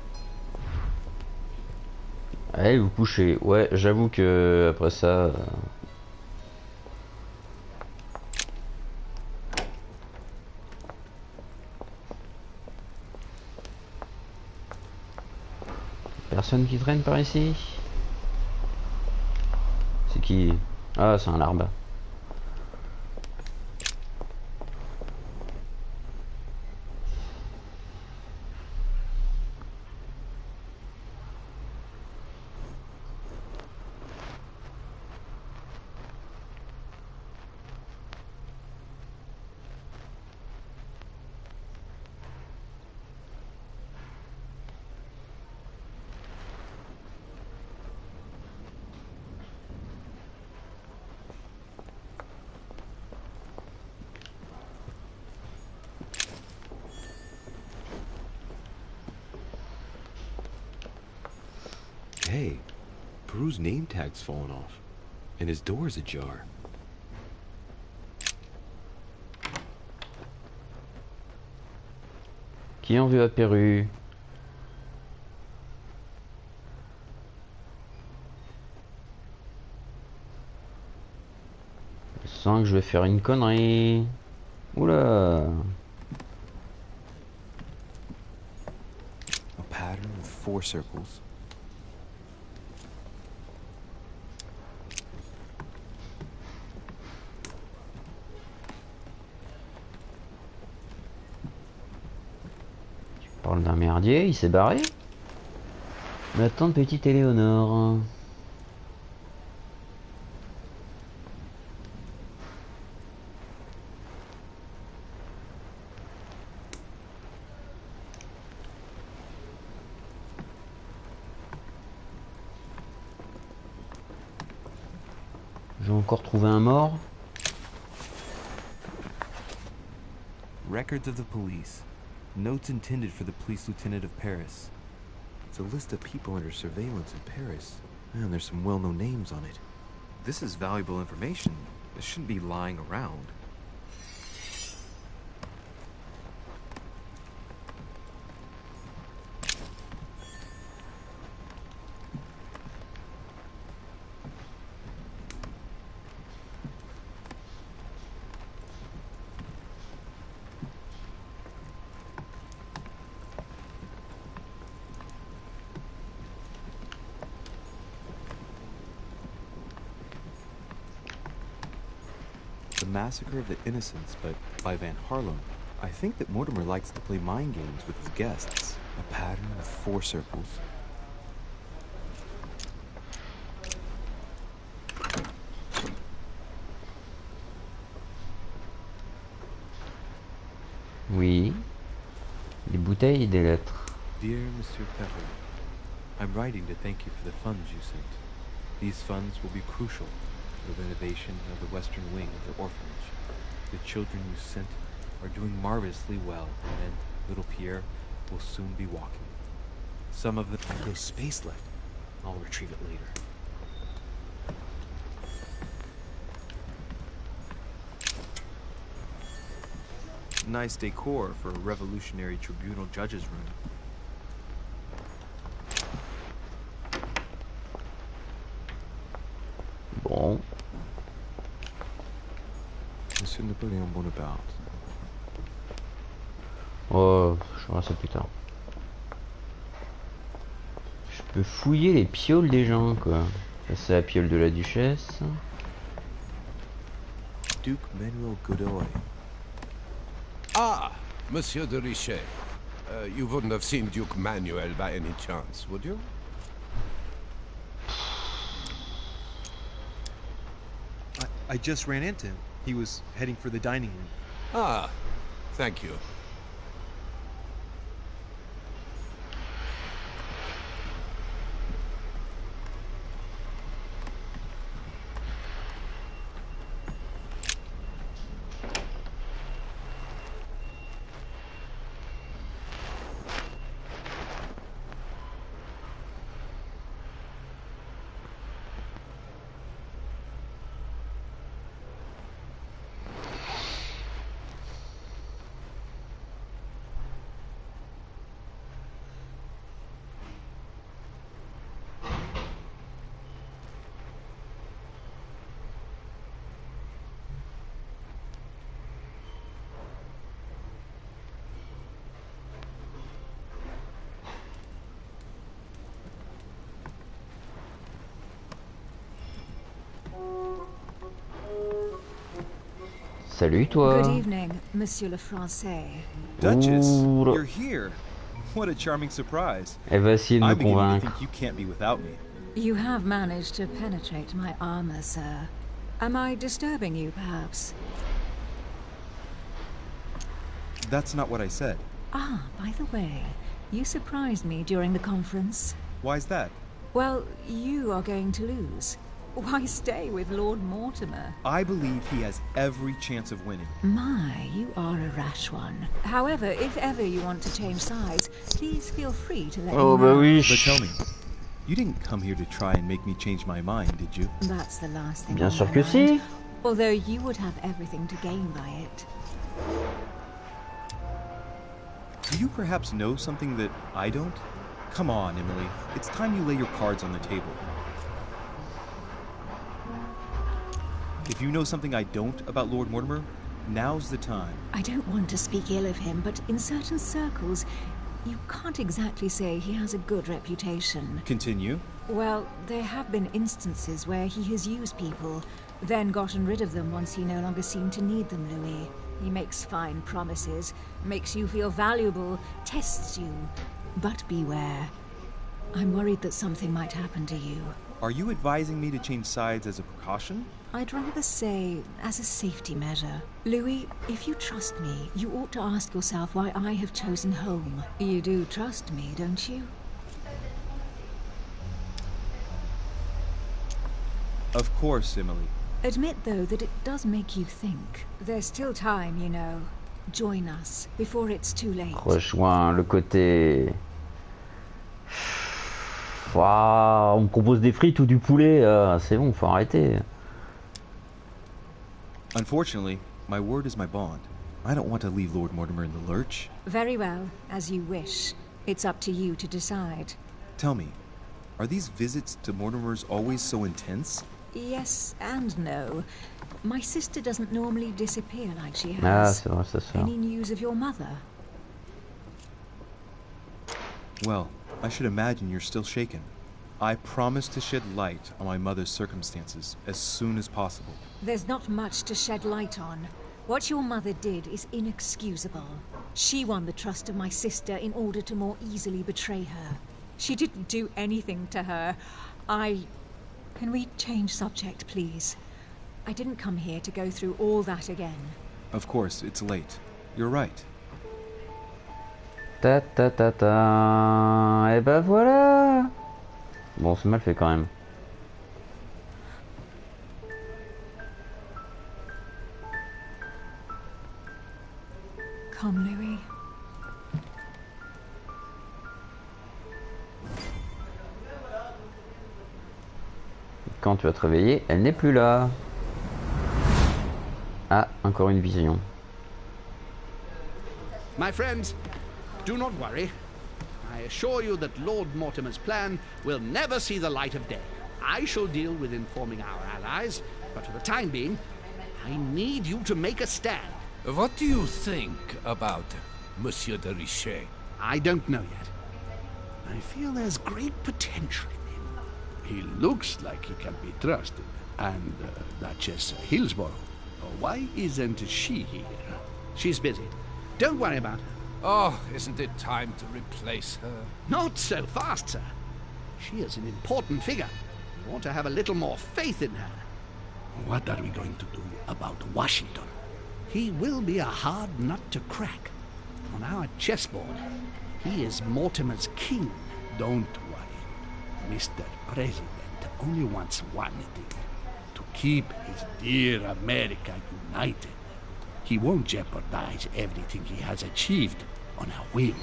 Allez vous coucher. Ouais, j'avoue que après ça. Personne qui traîne par ici. C'est qui? Ah, c'est un larbe. Hey, Peru's name tag's fallen off, and his door's ajar. Qui en veut à Pérou? Je sens que je vais faire une connerie. Oula. A pattern with 4 circles. Parle d'un merdier, il s'est barré. Mais attends, petite Éléonore. J'ai encore trouvé un mort. Records of the police. Notes intended for the police lieutenant of Paris. It's a list of people under surveillance in Paris. And there's some well-known names on it. This is valuable information. This shouldn't be lying around. The Massacre of the Innocents by Van Harlem. I think that Mortimer likes to play mind games with his guests. A pattern with 4 circles. Oui. Des bouteilles et des lettres. Dear Monsieur Pepper, I'm writing to thank you for the funds you sent. These funds will be crucial for the renovation of the western wing of the orphanage. The children you sent are doing marvelously well, and little Pierre will soon be walking. Some of the... No space left. I'll retrieve it later. Nice decor for a revolutionary tribunal judge's room. Bon. Monsieur Napoléon Bonaparte. Oh, je verrai ça plus tard. Je peux fouiller les pioles des gens, quoi. Ça, c'est la piole de la duchesse. Duke Manuel Godoy. Ah, Monsieur de Richet. You wouldn't have seen Duke Manuel by any chance, would you? I just ran into him. He was heading for the dining room. Ah, thank you. Salut toi. Good evening, Monsieur le Français. Duchess, Ouh. you're here. What a charming surprise. Elle va essayer de me I'm beginning to convaincre. think you can't be without me. You have managed to penetrate my armor, sir. Am I disturbing you, perhaps? That's not what I said. Ah, by the way, you surprised me during the conference. Why's that? Well, you are going to lose. Why stay with Lord Mortimer? I believe he has every chance of winning. My, you are a rash one. However, if ever you want to change sides, please feel free to let me know. bah oui. But tell me, you didn't come here to try and make me change my mind, did you? That's the last thing Bien on sûr my que mind. si. Although you would have everything to gain by it. Do you perhaps know something that I don't? Come on, Emily. It's time you lay your cards on the table. If you know something I don't about Lord Mortimer, now's the time. I don't want to speak ill of him, but in certain circles, you can't exactly say he has a good reputation. Continue. Well, there have been instances where he has used people, then gotten rid of them once he no longer seemed to need them, Louis. He makes fine promises, makes you feel valuable, tests you. But beware. I'm worried that something might happen to you. Are you advising me to change sides as a precaution? I'd rather say as a safety measure. Louis, if you trust me, you ought to ask yourself why I have chosen home. You do trust me, don't you? Of course, Emily. Admit, though, that it does make you think. There's still time, you know. Join us before it's too late. Rejoins le côté... Waouh, on me propose des frites ou du poulet, c'est bon, faut arrêter. Unfortunately, my word is my bond. I don't want to leave Lord Mortimer in the lurch. Very well, as you wish. It's up to you to decide. Tell me, are these visits to Mortimer's always so intense? Yes and no. My sister doesn't normally disappear like she Ah, has. c'est vrai, ça se fait. Any news of your mother? Well, I should imagine you're still shaken. I promise to shed light on my mother's circumstances as soon as possible. There's not much to shed light on. What your mother did is inexcusable. She won the trust of my sister in order to more easily betray her. She didn't do anything to her. Can we change subject, please? I didn't come here to go through all that again. Of course, it's late. You're right. Ta ta ta ta. Et ben voilà. Bon, c'est mal fait quand même. Come, Louis. Quand tu vas te réveiller, elle n'est plus là. Ah, encore une vision. My friends, do not worry. I assure you that Lord Mortimer's plan will never see the light of day. I shall deal with informing our allies, but for the time being, I need you to make a stand. What do you think about Monsieur de Richet? I don't know yet. I feel there's great potential in him. He looks like he can be trusted. And Duchess Hillsborough, why isn't she here? She's busy. Don't worry about her. Oh, isn't it time to replace her? Not so fast, sir. She is an important figure. You ought to have a little more faith in her. What are we going to do about Washington? He will be a hard nut to crack. On our chessboard, he is Mortimer's king. Don't worry. Mr. President only wants one thing. To keep his dear America united. He won't jeopardize everything he has achieved on a whim.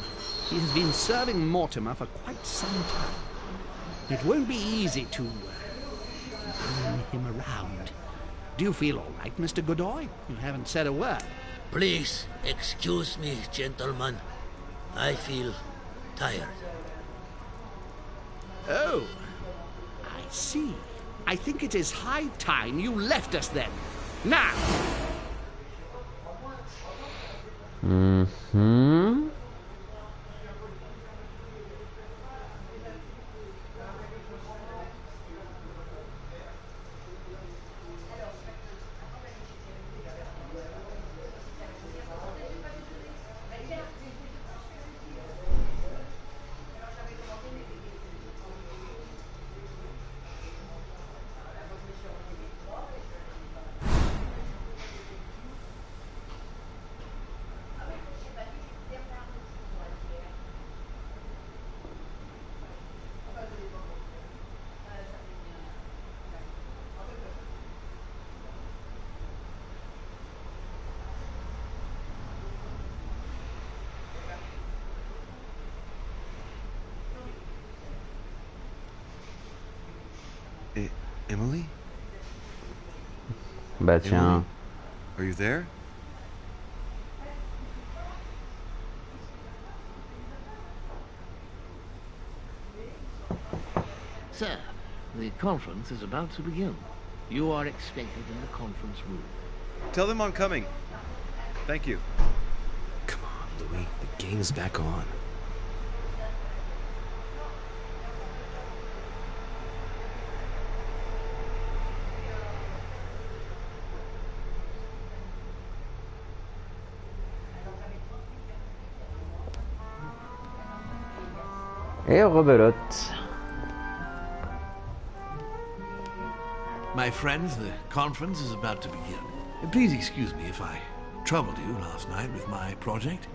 He has been serving Mortimer for quite some time. It won't be easy to bring him around. Do you feel all right, Mr. Godoy? You haven't said a word. Please, excuse me, gentlemen. I feel tired. Oh, I see. I think it is high time you left us then. Now! Mm-hmm. Emily? Bah tiens. Emily? Are you there? Sir, the conference is about to begin. You are expected in the conference room. Tell them I'm coming. Thank you. Come on, Louis. The game is back on. Et rebelote. My friends, the conference is about to begin. Please excuse me if I troubled you last night with my project.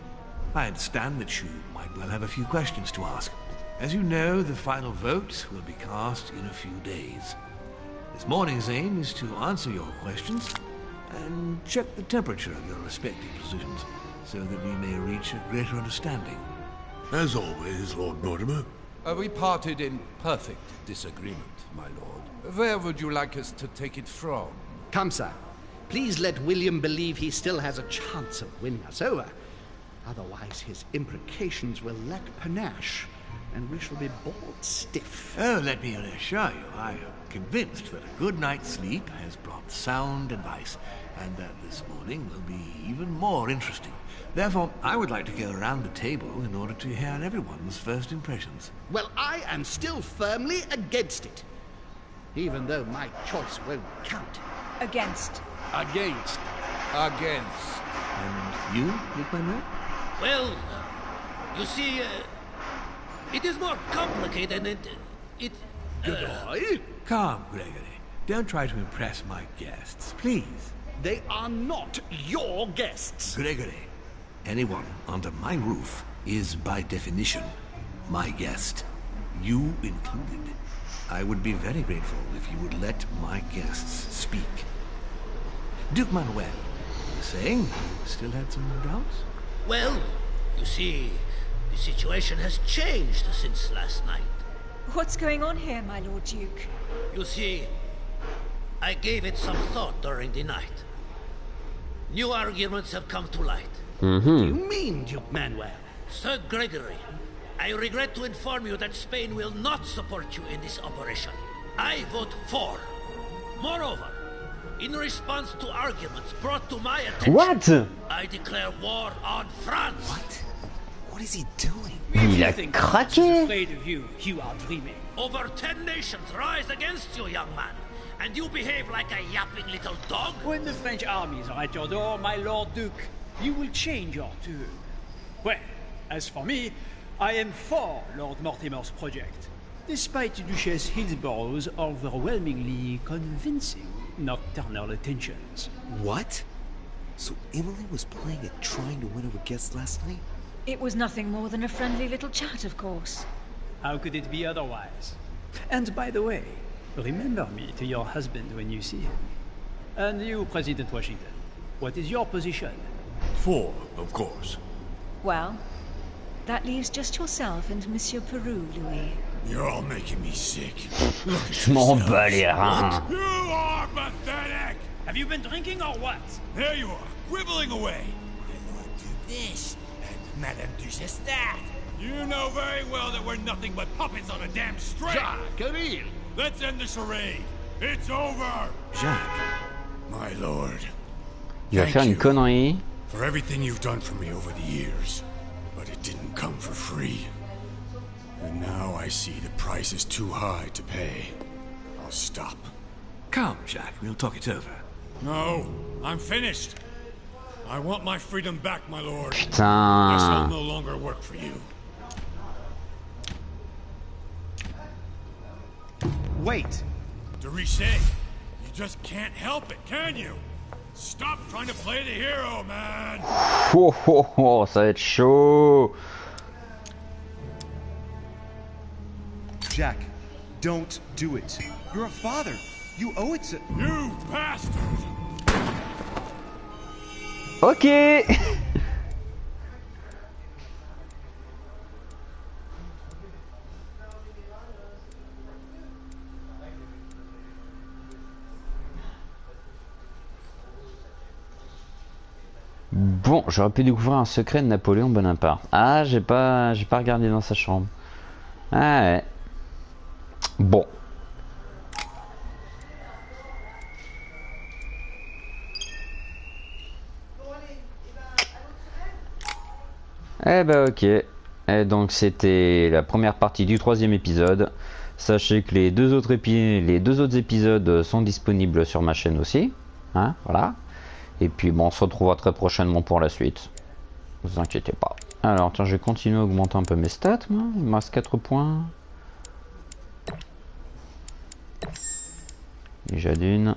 I understand that you might well have a few questions to ask. As you know, the final vote will be cast in a few days. This morning's aim is to answer your questions and check the temperature of your respective positions so that we may reach a greater understanding. As always, Lord Mortimer. We parted in perfect disagreement, my lord. Where would you like us to take it from? Come, sir. Please let William believe he still has a chance of winning us over. Otherwise, his imprecations will lack panache, and we shall be bored stiff. Oh, let me reassure you, I am convinced that a good night's sleep has brought sound advice, and that this morning will be even more interesting. Therefore, I would like to go around the table in order to hear everyone's first impressions. Well, I am still firmly against it. Even though my choice won't count. Against. Against. Against. And you, Nick Monroe? Well, you see, it is more complicated and it... Goodbye? Calm, Gregory. Don't try to impress my guests, please. They are not your guests. Gregory, anyone under my roof is by definition my guest, you included. I would be very grateful if you would let my guests speak. Duke Manuel, you were saying you still had some doubts? Well, you see, the situation has changed since last night. What's going on here, my Lord Duke? You see, I gave it some thought during the night. New arguments have come to light. What do you mean, Duke Manuel? Sir Gregory, I regret to inform you that Spain will not support you in this operation. I vote for. Moreover, in response to arguments brought to my attention, What? I declare war on France. What? What is he doing? Il a craqué. Afraid of you, you are dreaming. Over 10 nations rise against you, young man, and you behave like a yapping little dog? When the French armies are at your door, my Lord Duke, you will change your tune. Well, as for me, I am for Lord Mortimer's project, despite Duchess Hillsborough's overwhelmingly convincing nocturnal attentions. What? So Emily was playing at trying to win over guests last night? It was nothing more than a friendly little chat, of course. How could it be otherwise? And by the way, remember me to your husband when you see him. And you, President Washington, what is your position? For, of course. Well, that leaves just yourself and Monsieur Peru, Louis. You're all making me sick. Je m'en bats les reins. You are pathetic! Have you been drinking or what? There you are, quibbling away. My Lord Duke this, and Madame Duchess that. You know very well that we're nothing but puppets on a damn string. Jacques, Camille. Let's end the charade. It's over. Jacques. My lord. Il va faire une connerie. For everything you've done for me over the years. But it didn't come for free. And now I see the price is too high to pay. I'll stop. Come, Jacques, we'll talk it over. No, I'm finished. I want my freedom back, my lord. I shall Putain. no longer work for you. Wait! De Richet, you just can't help it, can you? Stop trying to play the hero, man! Oh, oh, oh, ça va être chaud. Jack, don't do it. You're a father. You owe it to... You bastard! Ok. Bon, j'aurais pu découvrir un secret de Napoléon Bonaparte. Ah, j'ai pas regardé dans sa chambre. Ah ouais. Bon. Eh ben ok. Et donc c'était la première partie du 3e épisode. Sachez que les deux autres épisodes sont disponibles sur ma chaîne aussi. Hein, voilà. Et puis bon, on se retrouvera très prochainement pour la suite. Ne vous inquiétez pas. Alors, tiens, je vais continuer à augmenter un peu mes stats, moi. Il me reste 4 points. Déjà d'une.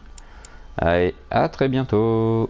Allez, à très bientôt.